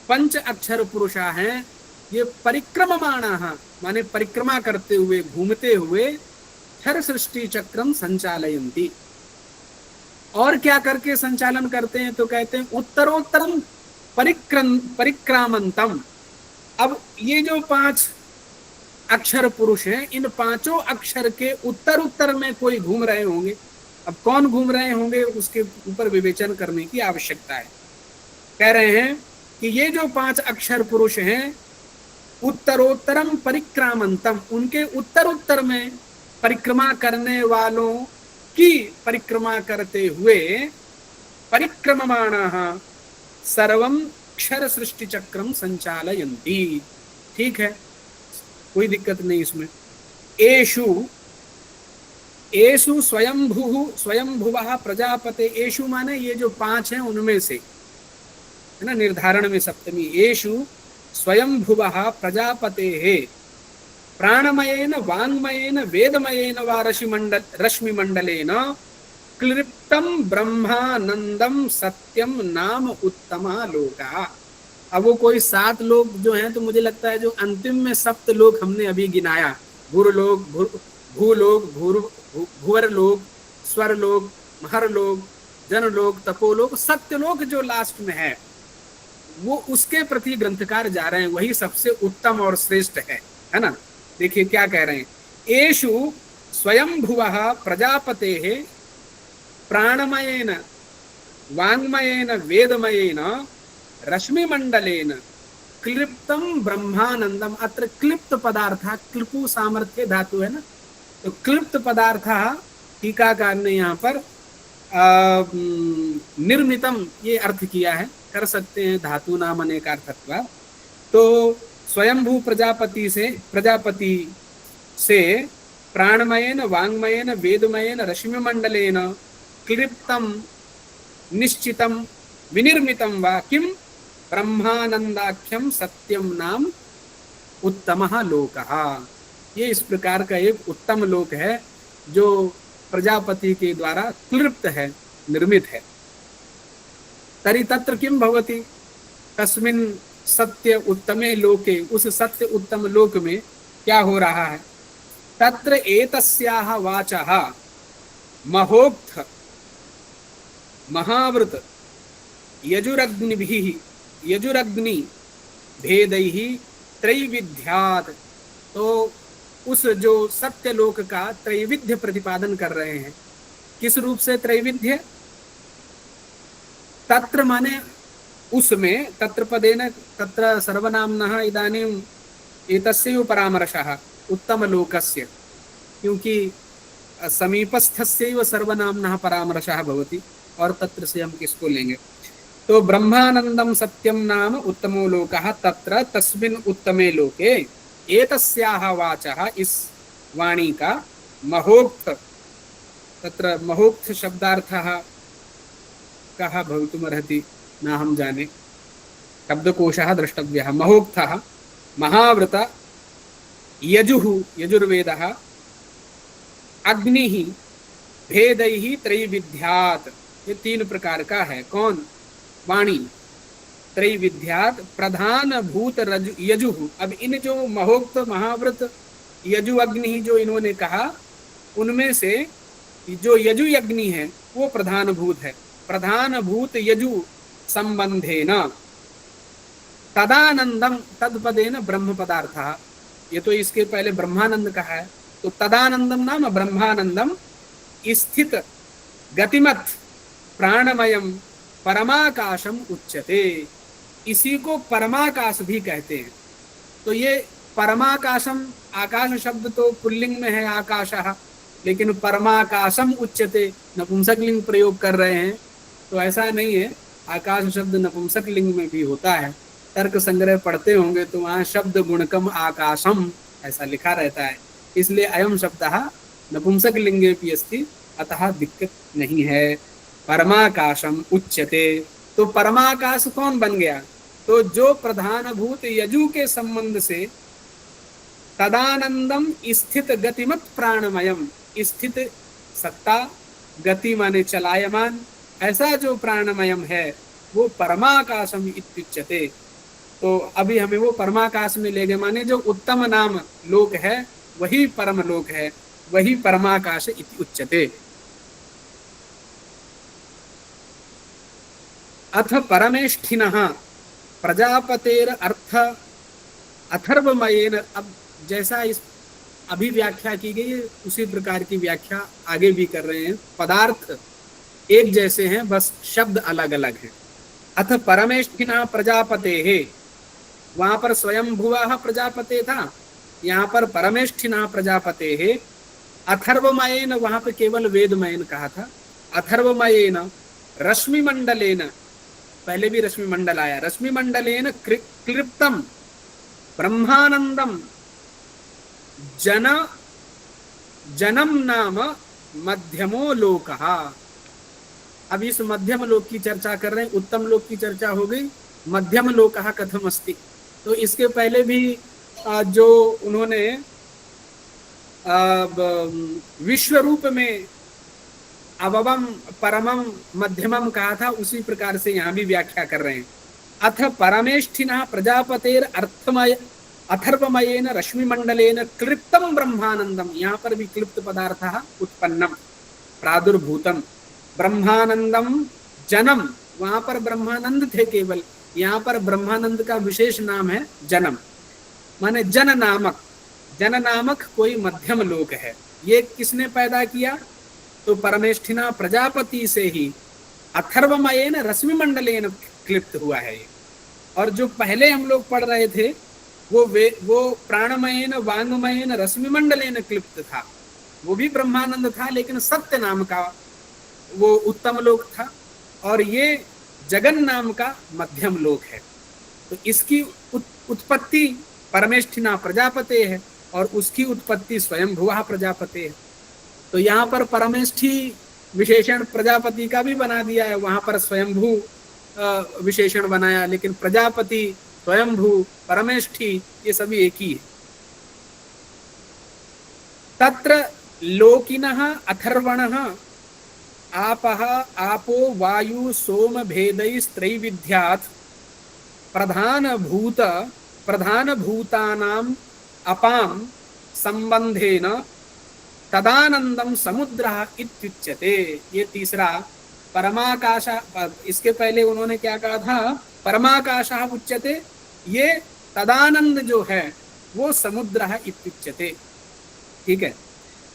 [SPEAKER 1] पंच अक्षर पुरुषा हैं, ये परिक्रममाणाः माने परिक्रमा करते हुए, घूमते हुए क्षर सृष्टि चक्रम संचालयन्ति। और क्या करके संचालन करते हैं? तो कहते हैं उत्तरोत्तरम परिक्रामंतम। अब ये जो 5 अक्षर पुरुष हैं, इन 5 अक्षर के उत्तर उत्तर में कोई घूम रहे होंगे। अब कौन घूम रहे होंगे उसके ऊपर विवेचन करने की आवश्यकता है। कह रहे हैं कि ये जो 5 अक्षर पुरुष हैं, उत्तरोत्तरम परिक्रामंतम, उनके उत्तर उत्तर में परिक्रमा करने वालों की परिक्रमा करते हुए परिक्रममाणाः सर्वं क्षर सृष्टि चक्रम संचालयन्ति। ठीक है, कोई दिक्कत नहीं इसमें। एषु एषु स्वयंभुवः प्रजापते। एषु माने ये जो 5 हैं उनमें से, है ना, निर्धारण में सप्तमी। एषु स्वयंभुवः प्रजापतेः प्राणमयेन वाङ्मयेन वेदमयेन वा रश्मिमण्डलेन क्लिप्तम ब्रह्मानंदम सत्यम नाम उत्तमा लोका। अब वो कोई 7 लोग जो हैं, तो मुझे लगता है जो अंतिम में सप्त लोग हमने अभी गिनाया, भूरलोक, भूलोक, भूवरलोक, स्वरलोक, महरलोक, जनलोक, तपोलोक, सत्यलोक जो लास्ट में है, वो उसके प्रति ग्रंथकार जा रहे हैं। वही सबसे उत्तम और श्रेष्ठ है ना। देखिए क्या कह रहे हैं। एषु स्वयंभुवः प्रजापतेः प्राणमयेन वाङ्मयेन वेदमयेन रश्मिमण्डलेन क्लिप्तम ब्रह्मानंदम। अत्र क्लिप्त पदार्थ, क्लिपु सामर्थ्य धातु है ना, तो क्लिप्त पदार्थ टीकाकार ने यहाँ पर निर्मितम ये अर्थ किया है। कर सकते हैं धातु नाम अनेकार्थत्वा। तो स्वयंभू प्रजापति से प्राणमयेन वाङ्मयेन वेदमयेन रश्मिमण्डलेन क्लिप्तम निश्चितम विनिर्मितम वा किम ब्रह्मानंदाख्यम सत्यम नाम उत्तमः लोकः। ये इस प्रकार का एक उत्तम लोक है जो प्रजापति के द्वारा क्लिप्त है, निर्मित है। तर्हि तत्र किं भवति? तस्मिन् सत्य उत्तमे लोके, उस सत्य उत्तम लोक में क्या हो रहा है? तत्र एतस्याः वाचः महोक्त महावृत यजुरग्नि भेदैः त्रैविध्यात्। तो उस जो सत्यलोक का त्रैविध्य प्रतिपादन कर रहे हैं। किस रूप से त्रैविध्य? तत्र माने उसमें, तत्र पदेन तत्र सर्वनाम्नः इदानीम् एतस्यैव परामर्शः उत्तम लोकस्य, क्योंकि समीपस्थस्यैव सर्वनाम्नः परामर्शः भवति। और तत्र से हम किसको लेंगे? तो ब्रह्मानंदम सत्यम नाम उत्तमो लोकः तत्र तस्मिन् उत्तमे लोके एतस्याः वाचः, इस वाणी का महोक्त, तत्र महोक्त शब्दार्थः कः भवितुमर्हति न हम जाने, शब्दकोशः द्रष्टव्यः। महोक्तः महाव्रत यजुः यजुर्वेदः अग्निः भेदैः त्रैविध्यात्, ये 3 प्रकार का है। कौन? वाणी। त्रैविध्यात् प्रधान भूत यजुः। अब इन जो महोक्त महाव्रत यजु अग्नि जो इन्होंने कहा, उनमें से जो यजु अग्नि है वो प्रधान भूत है। प्रधान भूत यजु संबंधेन तदानंदम तत्पदेन ब्रह्म पदार्थः। ये तो इसके पहले ब्रह्मानंद कहा है, तो तदानंदम नाम ब्रह्मानंदम स्थित गतिमत प्राणमयम परमाकाशम उच्यते। इसी को परमाकाश भी कहते हैं। तो ये परमाकाशम, आकाश शब्द तो पुल्लिंग में है आकाशः, लेकिन परमाकाशम उच्यते नपुंसक लिंग प्रयोग कर रहे हैं। तो ऐसा नहीं है, आकाश शब्द नपुंसक लिंग में भी होता है। तर्क संग्रह पढ़ते होंगे तो वहाँ शब्द गुणकम आकाशम ऐसा लिखा रहता है, इसलिए अयम शब्दः नपुंसक लिंगेपि अस्ति, अतः दिक्कत नहीं है। परमाकाशम उच्यते, तो परमाकाश कौन बन गया? तो जो प्रधानभूत यजु के संबंध से तदानंदम स्थित गतिमत प्राणमयम, स्थित सत्ता, गति माने चलायमान, ऐसा जो प्राणमयम है वो परमाकाशम इत्युच्यते। तो अभी हमें वो परमाकाश में ले गए, माने जो उत्तम नाम लोक है वही परम लोक है, वही परमाकाश इति उच्यते। अथ परमेष्ठिनः प्रजापतेर अर्थ अथर्वमयेन, अब जैसा इस अभी व्याख्या की गई उसी प्रकार की व्याख्या आगे भी कर रहे हैं। पदार्थ एक जैसे हैं, बस शब्द अलग अलग हैं। अथ परमेष्ठिनः प्रजापतेः, वहां पर स्वयंभुवः प्रजापते था, यहाँ पर परमेष्ठिनः प्रजापतेः। अथर्वमयेन, वहां पर केवल वेदमयेन कहा था। अथर्वमयेन रश्मिमंडलेन, पहले भी रश्मि मंडल आया, रश्मि मंडलेन क्लिप्तम ब्रह्मानंदम जनम नाम मध्यमो लोकः। अब इस मध्यम लोक की चर्चा कर रहे हैं, उत्तम लोक की चर्चा हो गई, मध्यम लोकः कथम अस्ति। तो इसके पहले भी जो उन्होंने विश्व रूप में अवम परमम मध्यमम कहा था, उसी प्रकार से यहाँ भी व्याख्या कर रहे हैं। अथ परमेष्ठिनः प्रजापतेर अर्थमय अथर्वमयेन रश्मिमंडलेन क्लिप्तम ब्रह्मानंदम, यहाँ पर भी क्लिप्त पदार्थः उत्पन्नम प्रादुर्भूतम, ब्रह्मानंदम जनम, वहां पर ब्रह्मानंद थे केवल, यहाँ पर ब्रह्मानंद का विशेष नाम है जनम, माने जन नामक, जन नामक कोई मध्यम लोक है। ये किसने पैदा किया? तो परमेष्ठिना प्रजापति से ही अथर्वमयेन रश्मिमंडलेन क्लिप्त हुआ है ये। और जो पहले हम लोग पढ़ रहे थे वो प्राणमयेन वांगमयेन रश्मिमंडलेन क्लिप्त था, वो भी ब्रह्मानंद था, लेकिन सत्य नाम का वो उत्तम लोक था, और ये जगन नाम का मध्यम लोक है। तो इसकी उत्पत्ति परमेष्ठिना प्रजापते है और उसकी उत्पत्ति स्वयंभुवः प्रजापते है। तो यहाँ पर परमेष्ठी विशेषण प्रजापति का भी बना दिया है, वहां पर स्वयंभू विशेषण बनाया, लेकिन प्रजापति, स्वयंभू, परमेष्ठी ये सभी एक ही है। तत्र लोकिनः अथर्वणः आपः आपो वायु सोम भेदैस्त्रैविध्यात् प्रधानभूतानाम् अपां संबंधेन तदानंदम समुद्रः इत्युच्यते। ये तीसरा परमाकाश, इसके पहले उन्होंने क्या कहा था? परमाकाशः उच्यते, ये तदानंद जो है वो समुद्रः इत्युच्यते। ठीक है,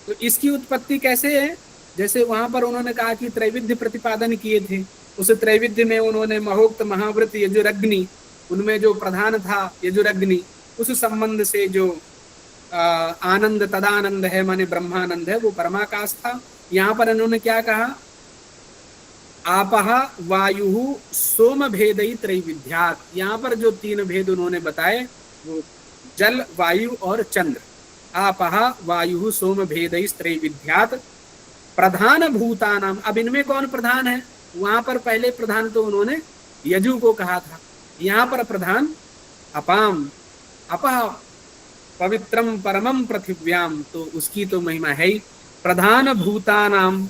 [SPEAKER 1] तो इसकी उत्पत्ति कैसे है? जैसे वहां पर उन्होंने कहा कि त्रैविध्य प्रतिपादन किए थे, उस त्रैविध्य में उन्होंने महोक्त, महाव्रत, यजुरग्नि, उनमें जो प्रधान था यजुरग्नि, उस संबंध से जो आनंद तदानंद है माने ब्रह्मानंद है, वो परमाकाश था। यहाँ पर इन्होंने क्या कहा? आपः वायु सोम भेदई त्रैविध्यात्, यहाँ पर जो तीन भेद उन्होंने बताए वो जल, वायु और चंद्र। आपः वायु सोम भेदई त्रैविध्यात् प्रधान भूतानाम, अब इनमें कौन प्रधान है? वहां पर पहले प्रधान तो उन्होंने यजु को कहा था, यहाँ पर प्रधान अपाम, अपः पवित्रम परमम पृथिव्याम, तो उसकी तो महिमा है ही। प्रधान भूतानाम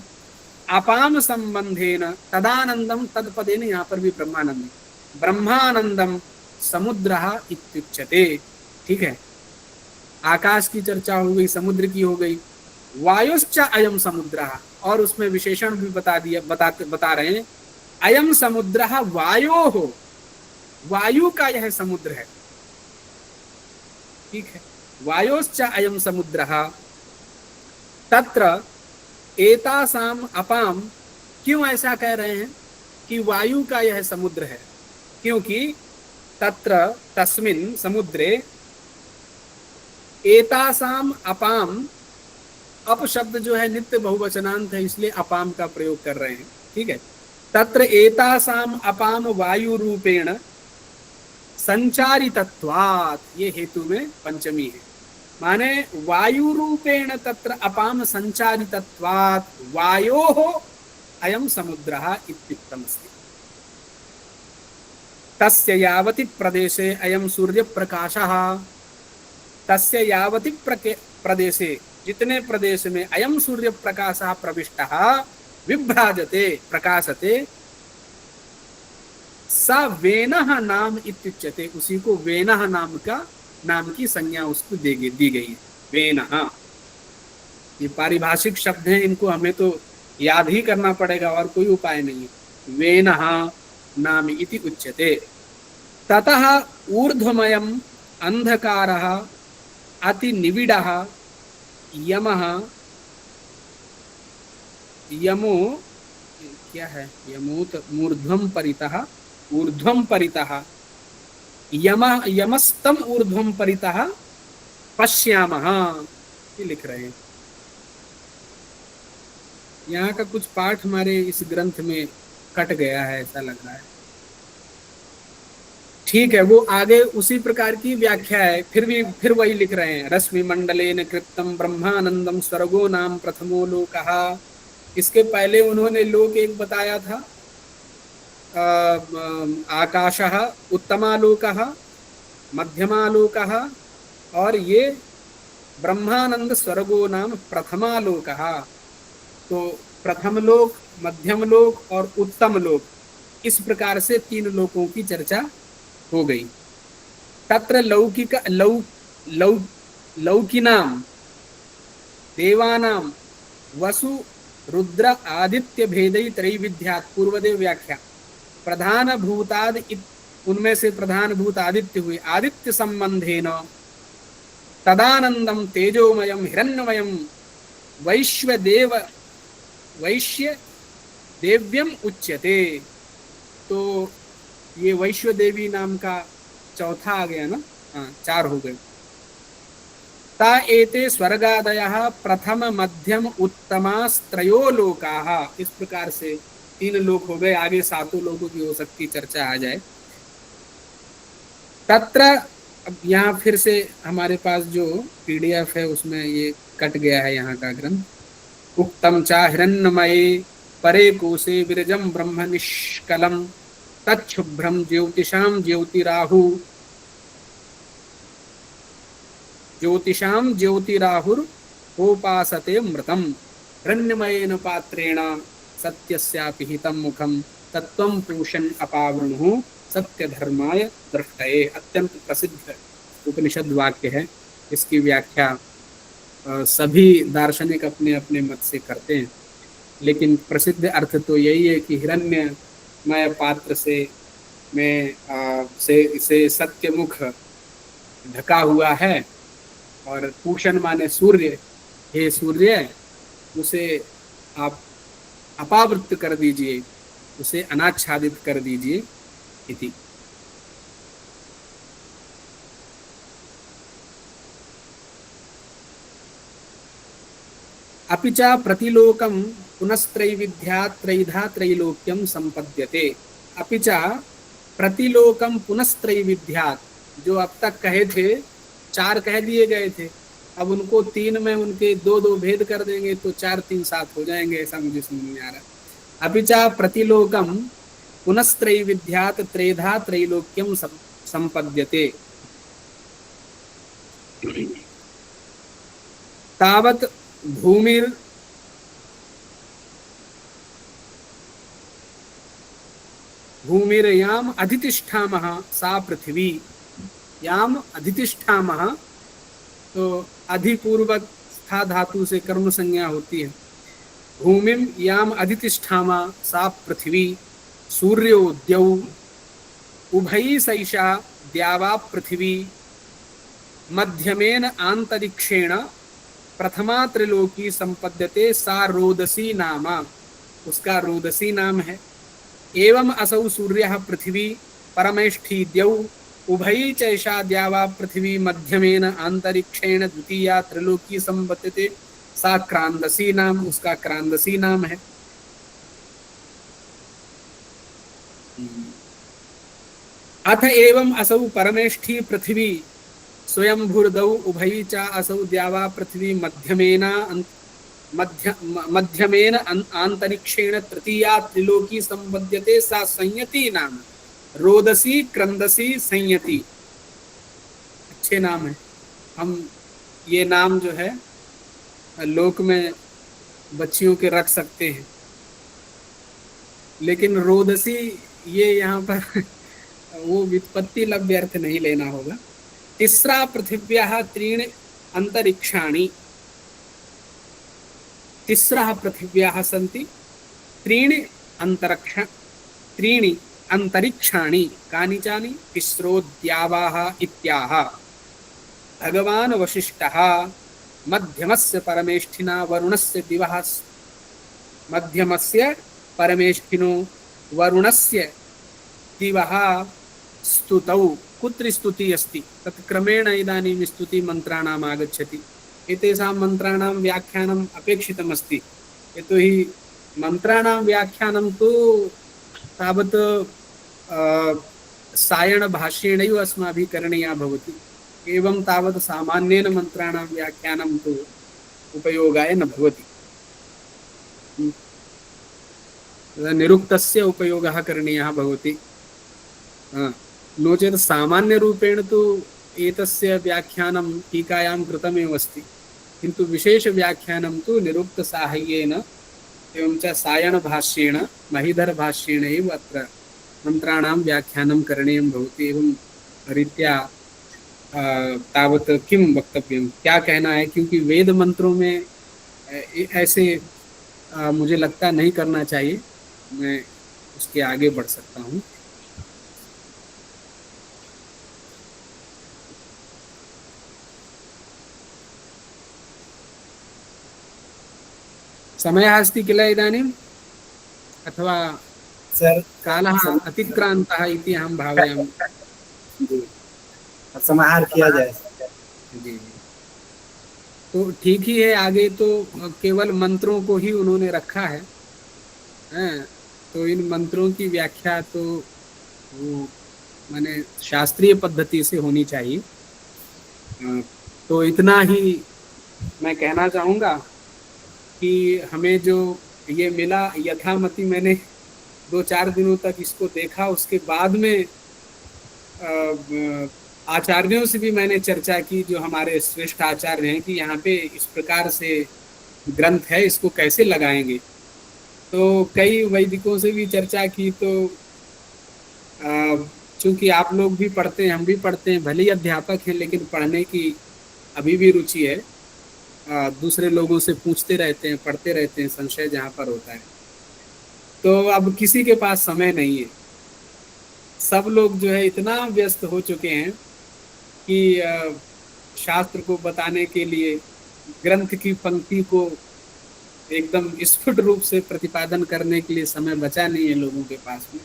[SPEAKER 1] अपाम संबंधेन तदानंदम तत्पदेन, यहाँ पर भी ब्रह्मानंद, ब्रह्मानंदम समुद्रः इत्युच्यते। ठीक है, आकाश की चर्चा हो गई, समुद्र की हो गई। वायुश्च अयम समुद्रः, और उसमें विशेषण भी बता रहे हैं, अयम समुद्रः वायोः, वायु का यह समुद्र है। ठीक है, वायोश्च अयम समुद्रः तत्र एतासाम अपाम क्यों ऐसा कह रहे हैं कि वायु का यह समुद्र है? क्योंकि तत्र तस्मिन् समुद्रे एतासाम अपाम, अप शब्द जो है नित्य बहुवचनांत है, इसलिए अपाम का प्रयोग कर रहे हैं। ठीक है, तत्र एतासाम अपाम वायु रूपेण संचारितत्वात्, ये हेतु में पंचमी है, माने वायु रूपेण तत्र अपाम संचारितत्वात् वायोः अयं समुद्रः इत्युक्तमस्ति। तस्य यावति प्रदेशे अयं सूर्य प्रकाशः, तस्य यावति प्रदेशे, जितने प्रदेश में अयं सूर्य प्रकाशः प्रविष्टः विभ्राजते प्रकाशते, स वेनः नाम इत्युच्यते, उसी को वेनः नाम की संज्ञा उसको दी गई है। वेनः, ये पारिभाषिक शब्द हैं, इनको हमें तो याद ही करना पड़ेगा और कोई उपाय नहीं है। वेनः नाम इति उच्यते। ततः ऊर्ध्वमयम् अंधकारः अति निविडः यमः, यमो क्या है, यमोत मूर्ध्वं परितः, ऊर्ध्वं परितः यमस्तम ऊर्ध्वं परितः पश्यामः, ये लिख रहे हैं। यहाँ का कुछ पाठ हमारे इस ग्रंथ में कट गया है, ऐसा लग रहा है। ठीक है, वो आगे उसी प्रकार की व्याख्या है, फिर वही लिख रहे हैं। रश्मि मंडलेन कृप्तम ब्रह्मानंदम स्वर्गो नाम प्रथमो लोकः। इसके पहले उन्होंने लोक एक बताया था, आकाशः उत्तमालोकः, मध्यमालोकः, और ये ब्रह्मानंद स्वर्गो नाम प्रथमालोकः। तो प्रथम लोक, मध्यम लोक और उत्तम लोक, इस प्रकार से 3 लोकों की चर्चा हो गई। तत्र लौकिनाम देवानाम वसु रुद्र आदित्य भेदई त्रैविध्यात्, पूर्वदेव व्याख्या। प्रधान भूताद, उनमें से प्रधान भूत आदित्य हुए, आदित्य संबंधेन तदानंदम तेजोमयम हिरण्यमयम वैश्य देव्यम उच्यते। तो ये वैश्व देवी नाम का चौथा आ गया ना, हाँ 4 हो गए। ता एते स्वर्गादयः प्रथम मध्यम उत्तमास्त्रयो लोकाः, इस प्रकार से 3 लोक हो गए, आगे 7 लोगों की हो सकती चर्चा आ जाए। तत्र, अब यहाँ फिर से हमारे पास जो PDF है उसमें ये कट गया है यहाँ का ग्रंथ। उक्तम चा हिरण्यमये परे कोशे विरजम ब्रह्म निष्कलम तच्छुभ्रम ज्योतिषाम ज्योतिराहुर उपासते मृतम हिरण्यमयेन पात्रेण सत्यस्यापि हितं मुखम तत्त्वं पूषन् अपावृणुः सत्यधर्माय दृष्टये। अत्यंत प्रसिद्ध उपनिषद वाक्य है। इसकी व्याख्या सभी दार्शनिक अपने अपने मत से करते हैं, लेकिन प्रसिद्ध अर्थ तो यही है कि हिरण्यमय पात्र से सत्यमुख ढका हुआ है, और पूषण माने सूर्य, हे सूर्य उसे आप अपावृत कर दीजिए, उसे अनाच्छादित कर दीजिए इति। अपि च प्रतिलोकम पुनस्त्रैविध्यात् त्रैधा त्रैलोक्यम संपद्यते। अपि च प्रतिलोकम पुनस्त्रैविध्यात्, जो अब तक कहे थे 4 कह दिए गए थे, अब उनको 3 में उनके 2-2 भेद कर देंगे तो 4 3 7 हो जाएंगे, ऐसा मुझे समझ में आ रहा है। अपि च प्रतिलोकम पुनस्त्रैविध्यात् त्रेधा त्रैलोक्यम संपद्यते। तावत् भूमिर्याम अधितिष्ठामः सा पृथ्वी, याम अधितिष्ठामः, तो अधिपूर्वक स्था धातु से कर्म संज्ञा होती है। भूमिम याम अधितिष्ठामा सा पृथ्वी, सूर्यो द्यौ उभयी सैषा द्यावा पृथ्वी, मध्यमेन आंतरिक्षेण प्रथमा त्रिलोकी संपद्यते सा रोदसी नामा। उसका रोदसी नाम है। एवं असौ सूर्यः पृथिवी परमेष्ठी द्यौ उभयी चैषा द्यावा पृथिवी मध्यमेन आंतरिक्षेण द्वितीया त्रिलोकी संबध्यते, सा क्रांदसी नाम, उसका क्रांदसी नाम है। अथ एवं असौ परमेष्ठी पृथिवी स्वयंभूर्दौ उभयी च असौ द्यावा पृथिवी मध्यमेन आंतरिक्षेण तृतीया त्रिलोकी संबध्यते, सा संयति नाम, रोदसी क्रंदसी संयति। अच्छे नाम है। हम ये नाम जो है लोक में बच्चियों के रख सकते हैं, लेकिन रोदसी ये यहाँ पर वो व्युत्पत्ति लव्य अर्थ नहीं लेना होगा। तिस्रा पृथिव्याः त्रीणि अंतरिक्षाणि, तिस्रः पृथिव्याः सन्ति त्रीणि अंतरिक्षाणि कानिचानि तिस्रो द्यावाः इत्याह। भगवान् वसिष्ठः मध्यमस्य परमेष्ठिना वरुणस्य दिवः, मध्यमस्य परमेष्ठिनो वरुणस्य दिवः स्तुतौ। कुत्र स्तुति अस्ति तत् क्रमेण इदानीं स्तुति मंत्राणाम् आगच्छति। एतेषां मंत्राणां व्याख्यानम् अपेक्षितम् अस्ति, यतोहि मंत्राणां व्याख्यानं तु तावत् सायण भाष्येणैव अस्माभिः करणीया भवति। एवं तावत् सामान्येन मंत्राणां व्याख्यानं तु उपयोगाय न भवति। निरुक्तस्य उपयोगः करणीयः भवति। नो चेत् सामान्य रूपेण तु एतस्य व्याख्यानं टीकायां कृतमेव अस्ति, किन्तु विशेष व्याख्यानं तु निरुक्त साहाय्येन एवं च सायण भाष्येण महीधर भाष्येण एव अत्र मंत्राणां व्याख्यानं करणीयं भवति। एवं रीत्या तावत् किं वक्तव्यं, क्या कहना है, क्योंकि वेद मंत्रों में ऐसे मुझे लगता नहीं करना चाहिए। मैं उसके आगे बढ़ सकता हूँ। समयः अस्ति किल इदानीम्, अथवा
[SPEAKER 2] सर
[SPEAKER 1] कालः अतिक्रान्तः इति अहं भावयामि।
[SPEAKER 2] समाहार किया जाए।
[SPEAKER 1] जी, तो ठीक ही है। आगे तो केवल मंत्रों को ही उन्होंने रखा है, तो इन मंत्रों की व्याख्या तो वो माने शास्त्रीय पद्धति से होनी चाहिए। तो इतना ही मैं कहना चाहूँगा कि हमें जो ये मिला यथामति, मैंने 2-4 दिनों तक इसको देखा, उसके बाद में आचार्यों से भी मैंने चर्चा की, जो हमारे श्रेष्ठ आचार्य हैं, कि यहाँ पे इस प्रकार से ग्रंथ है, इसको कैसे लगाएंगे। तो कई वैदिकों से भी चर्चा की। तो चूँकि आप लोग भी पढ़ते हैं, हम भी पढ़ते हैं, भले ही अध्यापक हैं, लेकिन पढ़ने की अभी भी रुचि है। दूसरे लोगों से पूछते रहते हैं, पढ़ते रहते हैं, संशय जहाँ पर होता है। तो अब किसी के पास समय नहीं है। सब लोग जो है इतना व्यस्त हो चुके हैं कि शास्त्र को बताने के लिए ग्रंथ की पंक्ति को एकदम स्फुट रूप से प्रतिपादन करने के लिए समय बचा नहीं है लोगों के पास में।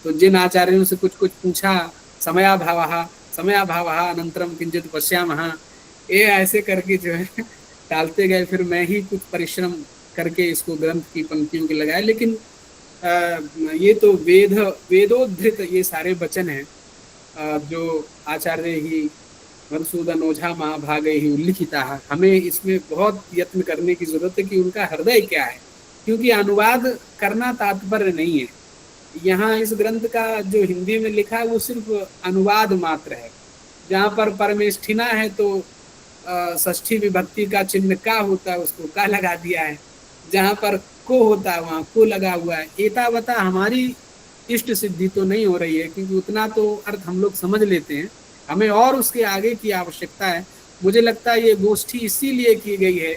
[SPEAKER 1] तो जिन आचार्यों से कुछ पूछा, समयाभावः अनंतरम किंचित पश्यामः, ये ऐसे करके जो है टालते गए। फिर मैं ही कुछ परिश्रम करके इसको ग्रंथ की पंक्तियों के लगाया। लेकिन ये तो वेदोद्धृत ये सारे वचन हैं, जो आचार्य ही मधुसूदन ओझा महाभागे ही उल्लिखिता है। हमें इसमें बहुत यत्न करने की जरूरत है कि उनका हृदय क्या है, क्योंकि अनुवाद करना तात्पर्य नहीं है। यहाँ इस ग्रंथ का जो हिंदी में लिखा है वो सिर्फ अनुवाद मात्र है। जहाँ पर परमेष्ठिना है तो षष्ठी विभक्ति का चिन्ह का होता है, उसको का लगा दिया है। जहाँ पर को होता है वहाँ को लगा हुआ है। एतावता हमारी इष्ट सिद्धि तो नहीं हो रही है, क्योंकि उतना तो अर्थ हम लोग समझ लेते हैं। हमें और उसके आगे की आवश्यकता है। मुझे लगता है ये गोष्ठी इसीलिए की गई है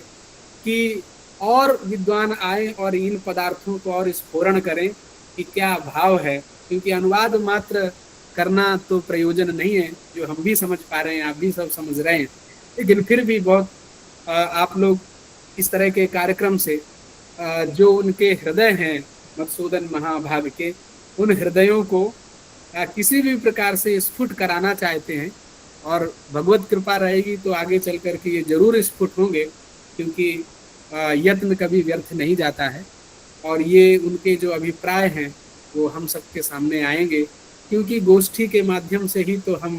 [SPEAKER 1] कि और विद्वान आए और इन पदार्थों को और स्फुरण करें कि क्या भाव है, क्योंकि अनुवाद मात्र करना तो प्रयोजन नहीं है, जो हम भी समझ पा रहे हैं, आप भी सब समझ रहे हैं। लेकिन फिर भी बहुत आप लोग इस तरह के कार्यक्रम से जो उनके हृदय हैं मधुसूदन महाभाग के, उन हृदयों को किसी भी प्रकार से स्फुट कराना चाहते हैं। और भगवत कृपा रहेगी तो आगे चल कर के ये जरूर स्फुट होंगे, क्योंकि यत्न कभी व्यर्थ नहीं जाता है। और ये उनके जो अभिप्राय हैं वो हम सबके सामने आएंगे, क्योंकि गोष्ठी के माध्यम से ही तो हम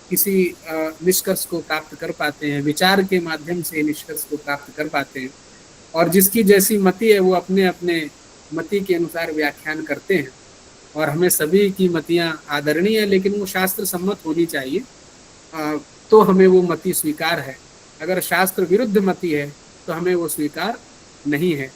[SPEAKER 1] किसी निष्कर्ष को प्राप्त कर पाते हैं, विचार के माध्यम से निष्कर्ष को प्राप्त कर पाते हैं। और जिसकी जैसी मति है वो अपने अपने मति के अनुसार व्याख्यान करते हैं। और हमें सभी की मतियाँ आदरणीय है, लेकिन वो शास्त्र सम्मत होनी चाहिए, तो हमें वो मति स्वीकार है। अगर शास्त्र विरुद्ध मति है तो हमें वो स्वीकार नहीं है।